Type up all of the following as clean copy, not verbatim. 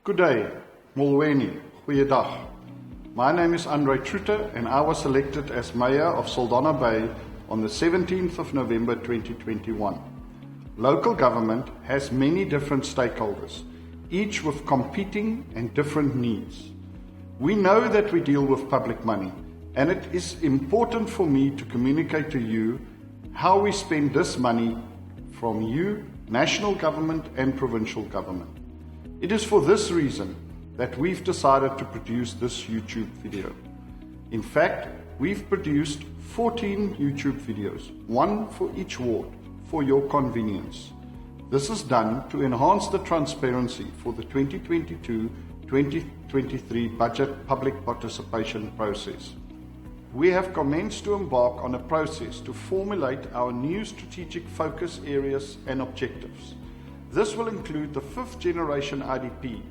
Good day, Molweni, goeiedag. My name is Andre Trutte and I was elected as Mayor of Saldanha Bay on the 17th of November 2021. Local government has many different stakeholders, each with competing and different needs. We know that we deal with public money, and it is important for me to communicate to you how we spend this money from you, national government and provincial government. It is for this reason that we've decided to produce this YouTube video. In fact, we've produced 14 YouTube videos, one for each ward, for your convenience. This is done to enhance the transparency for the 2022-2023 budget public participation process. We have commenced to embark on a process to formulate our new strategic focus areas and objectives. This will include the 5th generation IDP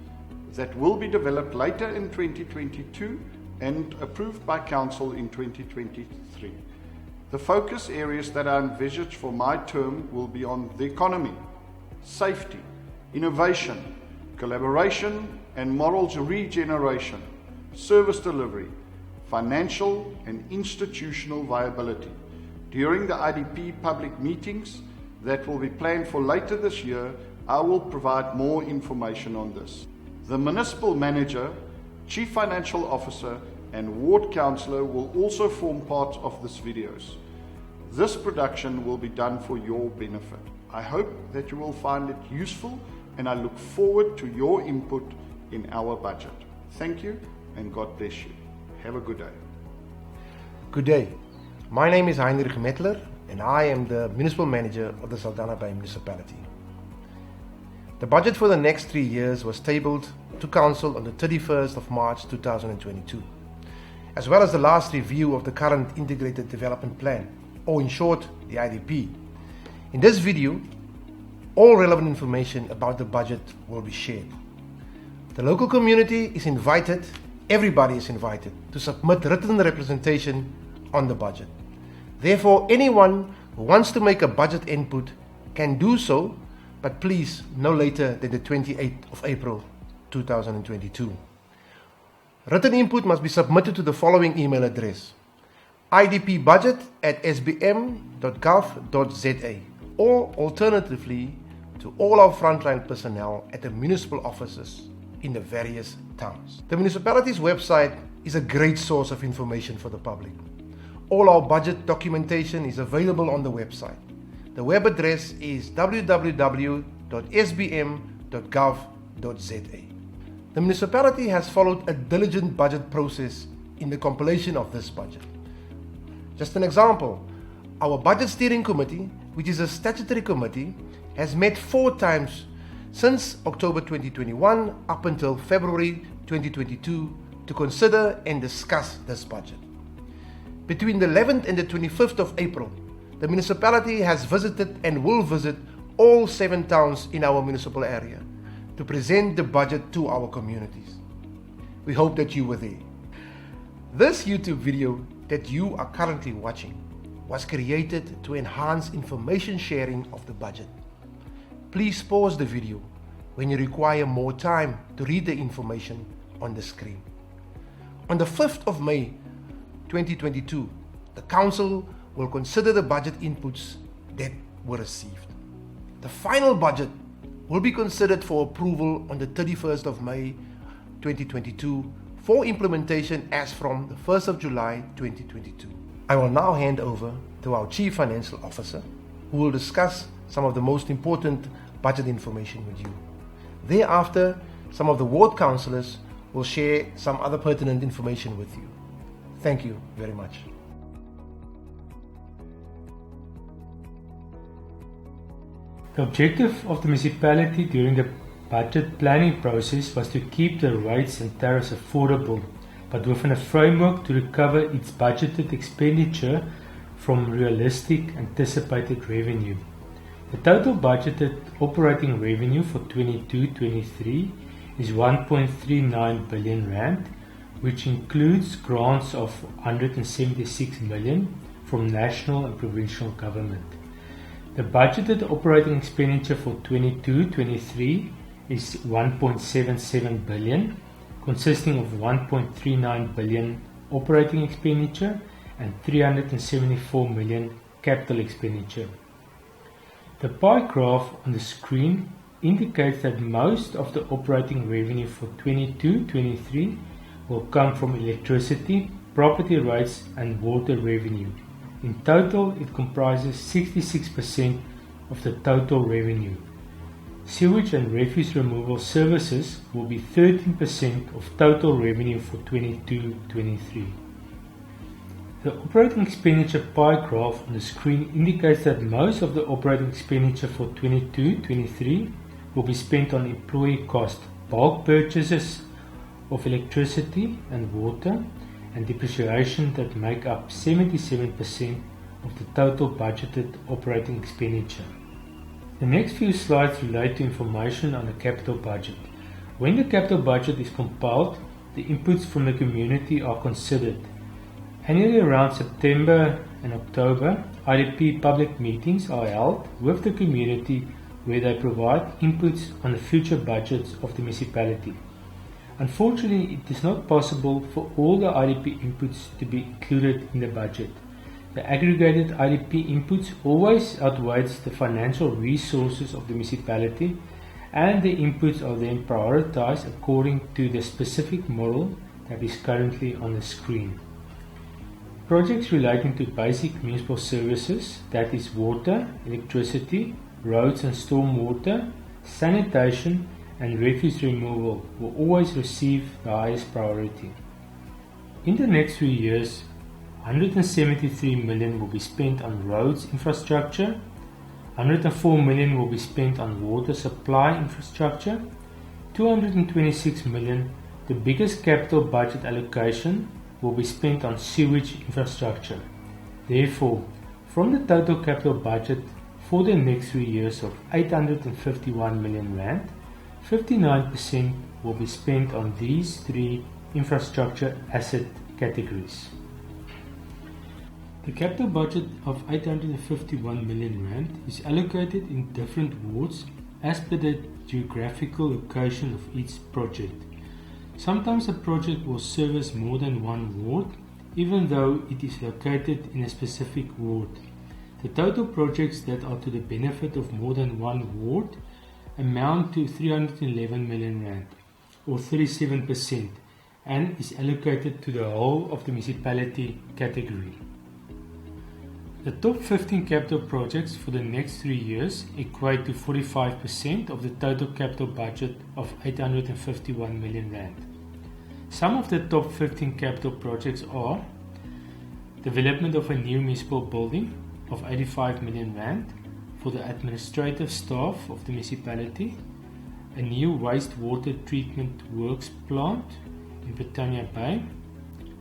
that will be developed later in 2022 and approved by Council in 2023. The focus areas that are envisaged for my term will be on the economy, safety, innovation, collaboration and moral regeneration, service delivery, financial and institutional viability. During the IDP public meetings that will be planned for later this year, I will provide more information on this. The municipal manager, chief financial officer and ward councillor will also form part of these videos. This production will be done for your benefit. I hope that you will find it useful and I look forward to your input in our budget. Thank you and God bless you. Have a good day. Good day. My name is Heinrich Mettler and I am the Municipal Manager of the Saldanha Bay Municipality. The budget for the next 3 years was tabled to Council on the 31st of March 2022, as well as the last review of the current Integrated Development Plan, or in short, the IDP. In this video, all relevant information about the budget will be shared. The local community is invited, everybody is invited, to submit written representation on the budget. Therefore, anyone who wants to make a budget input can do so, but please no later than the 28th of April 2022. Written input must be submitted to the following email address: idpbudget@sbm.gov.za, or alternatively to all our frontline personnel at the municipal offices in the various towns. The municipality's website is a great source of information for the public. All our budget documentation is available on the website. The web address is www.sbm.gov.za. The municipality has followed a diligent budget process in the compilation of this budget. Just an example, our Budget Steering Committee, which is a statutory committee, has met 4 times since October 2021 up until February 2022 to consider and discuss this budget. Between the 11th and the 25th of April, the municipality has visited and will visit all 7 towns in our municipal area to present the budget to our communities. We hope that you were there. This YouTube video that you are currently watching was created to enhance information sharing of the budget. Please pause the video when you require more time to read the information on the screen. On the 5th of May 2022, the Council will consider the budget inputs that were received. The final budget will be considered for approval on the 31st of May 2022 for implementation as from the 1st of July 2022. I will now hand over to our Chief Financial Officer, who will discuss some of the most important budget information with you. Thereafter, some of the ward councillors will share some other pertinent information with you. Thank you very much. The objective of the municipality during the budget planning process was to keep the rates and tariffs affordable, but within a framework to recover its budgeted expenditure from realistic anticipated revenue. The total budgeted operating revenue for 22-23 is 1.39 billion rand, which includes grants of 176 million from national and provincial government. The budgeted operating expenditure for 22-23 is 1.77 billion, consisting of 1.39 billion operating expenditure and 374 million capital expenditure. The pie graph on the screen indicates that most of the operating revenue for 22-23 will come from electricity, property rates and water revenue. In total, it comprises 66% of the total revenue. Sewage and refuse removal services will be 13% of total revenue for 22-23. The operating expenditure pie graph on the screen indicates that most of the operating expenditure for 22-23 will be spent on employee cost, bulk purchases of electricity and water, and depreciation that make up 77% of the total budgeted operating expenditure. The next few slides relate to information on the capital budget. When the capital budget is compiled, the inputs from the community are considered. Annually around September and October, IDP public meetings are held with the community where they provide inputs on the future budgets of the municipality. Unfortunately, it is not possible for all the IDP inputs to be included in the budget. The aggregated IDP inputs always outweighs the financial resources of the municipality, and the inputs are then prioritized according to the specific model that is currently on the screen. Projects relating to basic municipal services, that is water, electricity, roads and stormwater, sanitation and refuse removal, will always receive the highest priority. In the next few years, 173 million will be spent on roads infrastructure, 104 million will be spent on water supply infrastructure, 226 million, the biggest capital budget allocation, will be spent on sewage infrastructure. Therefore, from the total capital budget for the next 3 years of 851 million rand, 59% will be spent on these three infrastructure asset categories. The capital budget of 851 million rand is allocated in different wards as per the geographical location of each project. Sometimes a project will service more than one ward, even though it is located in a specific ward. The total projects that are to the benefit of more than one ward amount to 311 million rand, or 37%, and is allocated to the whole of the municipality category. The top 15 capital projects for the next 3 years equate to 45% of the total capital budget of 851 million rand. Some of the top 15 capital projects are development of a new municipal building of 85 million rand for the administrative staff of the municipality, a new wastewater treatment works plant in Britannia Bay,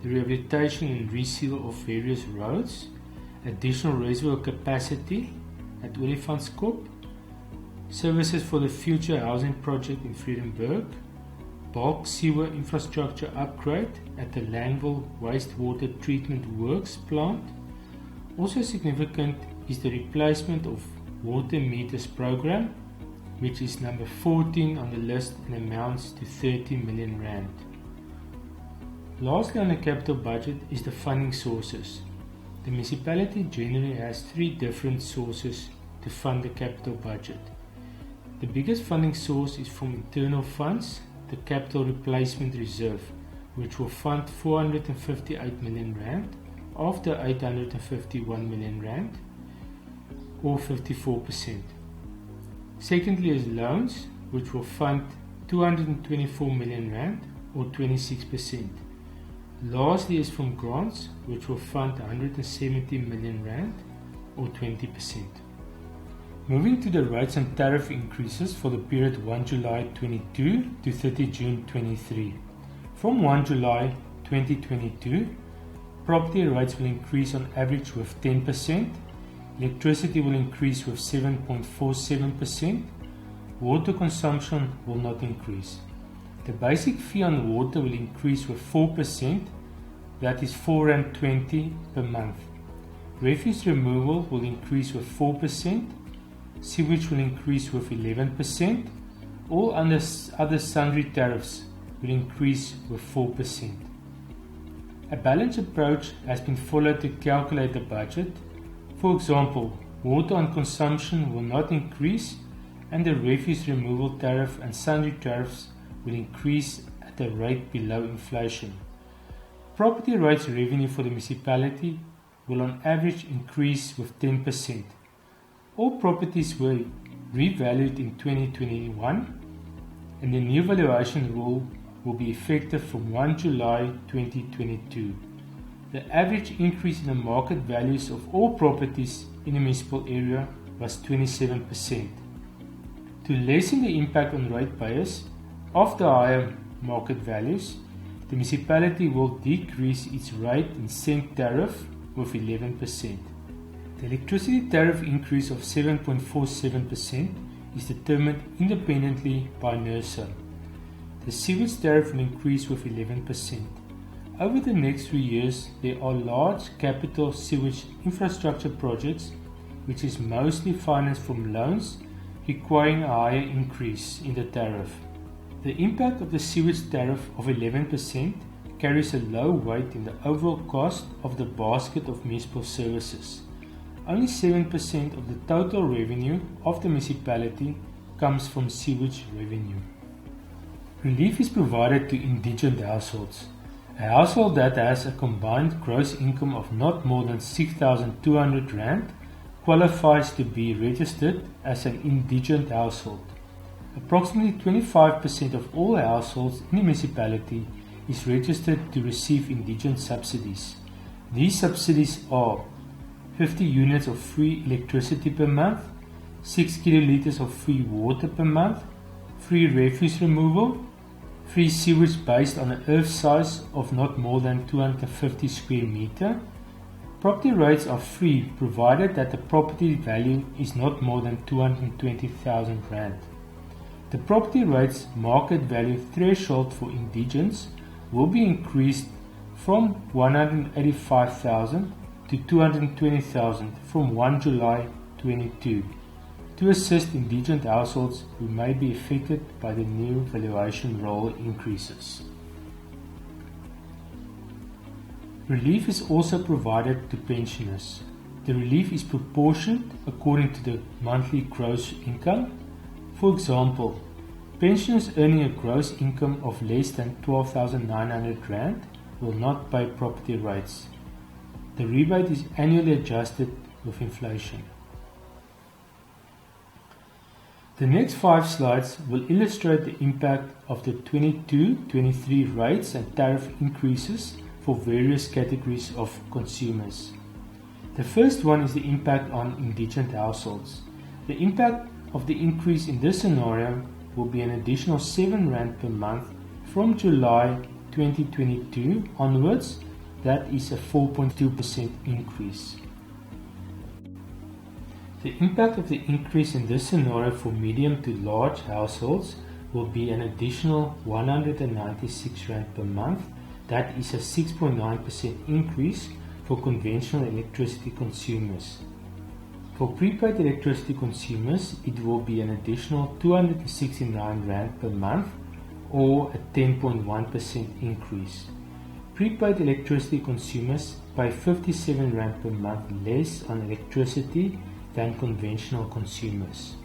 the rehabilitation and reseal of various roads, additional reservoir capacity at Olifantskop, services for the future housing project in Vredenburg, bulk sewer infrastructure upgrade at the Langville wastewater treatment works plant. Also significant is the replacement of water meters program, which is number 14 on the list and amounts to 30 million rand. Lastly on the capital budget is the funding sources. The municipality generally has 3 different sources to fund the capital budget. The biggest funding source is from internal funds, the Capital Replacement Reserve, which will fund 458 million rand of the 851 million rand, or 54%. Secondly is loans, which will fund 224 million rand, or 26%. Lastly is from grants, which will fund 170 million rand, or 20%. Moving to the rates and tariff increases for the period 1 July 22 to 30 June 23. From 1 July 2022, property rates will increase on average with 10%, electricity will increase with 7.47%, water consumption will not increase. The basic fee on water will increase with 4%, that is R4.20 per month. Refuse removal will increase with 4%, sewage will increase with 11%, All other sundry tariffs will increase with 4%. A balanced approach has been followed to calculate the budget. For example, water on consumption will not increase, and the refuse removal tariff and sundry tariffs will increase at a rate below inflation. Property rights revenue for the municipality will on average increase with 10%. All properties were revalued in 2021, and the new valuation rule will be effective from 1 July 2022. The average increase in the market values of all properties in the municipal area was 27%. To lessen the impact on ratepayers of the higher market values, the municipality will decrease its rate and cent tariff with 11%. The electricity tariff increase of 7.47% is determined independently by NERSA. The sewage tariff will increase with 11%. Over the next 3 years, there are large capital sewage infrastructure projects which is mostly financed from loans requiring a higher increase in the tariff. The impact of the sewage tariff of 11% carries a low weight in the overall cost of the basket of municipal services. Only 7% of the total revenue of the municipality comes from sewage revenue. Relief is provided to indigent households. A household that has a combined gross income of not more than 6,200 Rand qualifies to be registered as an indigent household. Approximately 25% of all households in the municipality is registered to receive indigent subsidies. These subsidies are 50 units of free electricity per month, 6 kiloliters of free water per month, free refuse removal, free sewage based on an earth size of not more than 250 square meter. Property rates are free provided that the property value is not more than 220,000 Rand. The property rates market value threshold for indigents will be increased from 185,000 to 220,000 from 1 July 2022 to assist indigent households who may be affected by the new valuation roll increases. Relief is also provided to pensioners. The relief is proportioned according to the monthly gross income. For example, pensioners earning a gross income of less than 12,900 Rand will not pay property rates. The rebate is annually adjusted with inflation. The next 5 slides will illustrate the impact of the 22-23 rates and tariff increases for various categories of consumers. The first one is the impact on indigent households. The impact of the increase in this scenario will be an additional 7 Rand per month from July 2022 onwards. That is a 4.2% increase. The impact of the increase in this scenario for medium to large households will be an additional 196 Rand per month. That is a 6.9% increase for conventional electricity consumers. For prepaid electricity consumers, it will be an additional 269 Rand per month or a 10.1% increase. Prepaid electricity consumers pay 57 Rand per month less on electricity than conventional consumers.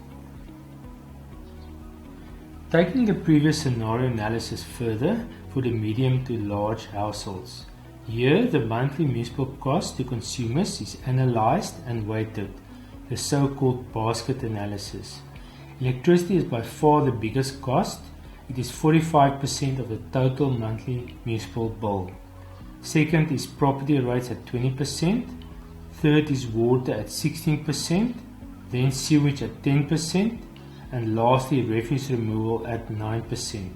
Taking the previous scenario analysis further for the medium to large households. Here, the monthly municipal cost to consumers is analyzed and weighted, the so-called basket analysis. Electricity is by far the biggest cost. It is 45% of the total monthly municipal bill. Second is property rates at 20%. Third is water at 16%. Then sewage at 10%. And lastly refuse removal at 9%.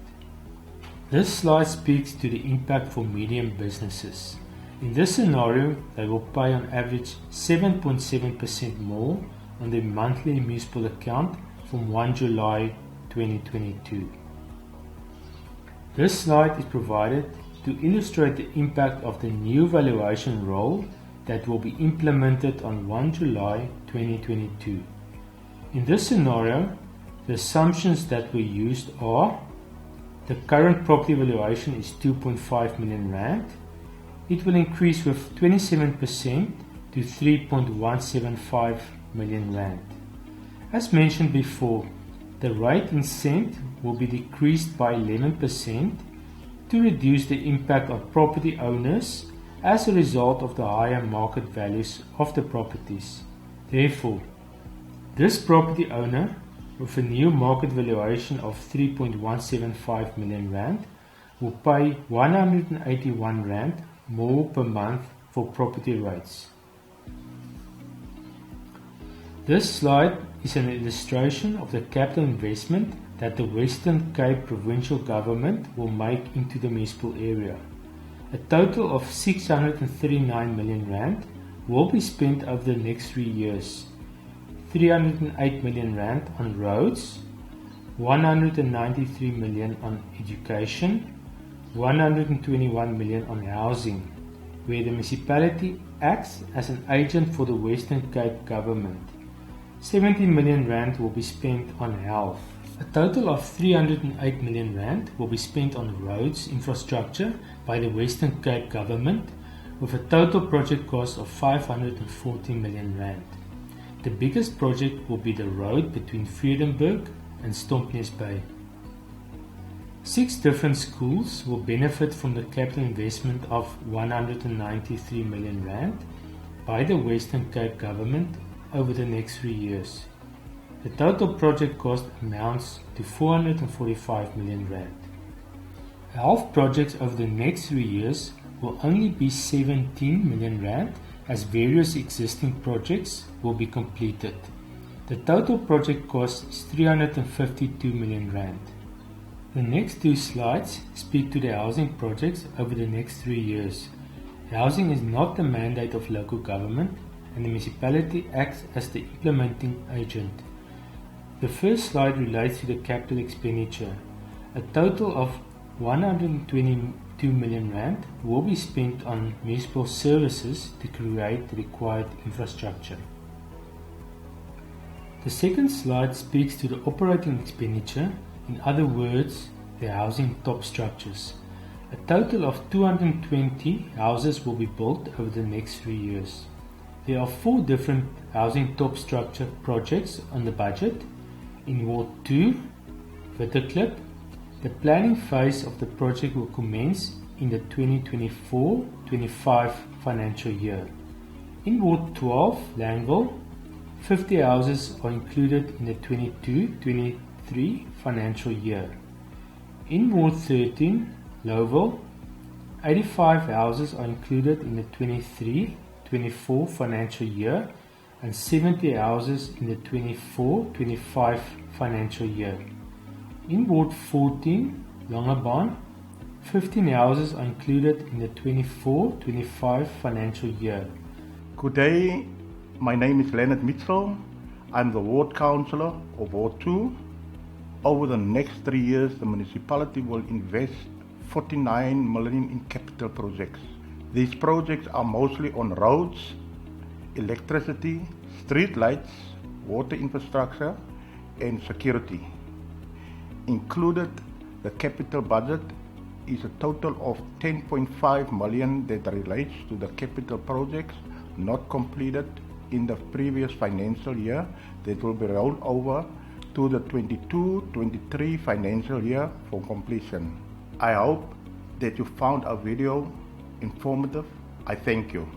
This slide speaks to the impact for medium businesses. In this scenario, they will pay on average 7.7% more on their monthly municipal account from 1 July 2022. This slide is provided to illustrate the impact of the new valuation roll that will be implemented on 1 July 2022. In this scenario, The assumptions that were used are: the current property valuation is 2.5 million rand. It will increase with 27% to 3.175 million rand. As mentioned before, the rate in cent will be decreased by 11% to reduce the impact on property owners as a result of the higher market values of the properties. Therefore, this property owner with a new market valuation of 3.175 million rand will pay 181 rand more per month for property rates. This slide is an illustration of the capital investment that the Western Cape Provincial Government will make into the municipal area. A total of 639 million rand will be spent over the next 3 years. 308 million rand on roads, 193 million on education, 121 million on housing, where the municipality acts as an agent for the Western Cape Government. 70 million rand will be spent on health. A total of 308 million rand will be spent on roads infrastructure by the Western Cape Government, with a total project cost of 540 million rand. The biggest project will be the road between Vredenburg and Stompnes Bay. 6 different schools will benefit from the capital investment of 193 million rand by the Western Cape Government over the next 3 years. The total project cost amounts to 445 million rand. Health projects over the next 3 years will only be 17 million rand, as various existing projects will be completed. The total project cost is 352 million rand. The next 2 slides speak to the housing projects over the next 3 years. Housing is not the mandate of local government, and the municipality acts as the implementing agent. The first slide relates to the capital expenditure. A total of 122 million rand will be spent on municipal services to create the required infrastructure. The second slide speaks to the operating expenditure, in other words, the housing top structures. A total of 220 houses will be built over the next 3 years. There are 4 different housing top structure projects on the budget. In Ward 2, Witteklip, the planning phase of the project will commence in the 2024-25 financial year. In Ward 12, Langville, 50 houses are included in the 22-23 financial year. In Ward 13, Lowville, 85 houses are included in the 23-24 financial year and 70 houses in the 24-25 financial year. In Ward 14, Longabaan, 15 houses are included in the 24-25 financial year. Good day, my name is Leonard Mitchell. I'm the Ward Councillor of Ward 2. Over the next 3 years, the municipality will invest 49 million in capital projects. These projects are mostly on roads, electricity, street lights, water infrastructure and security. Included the capital budget is a total of 10.5 million that relates to the capital projects not completed in the previous financial year that will be rolled over to the 22-23 financial year for completion. I hope that you found our video informative. I thank you.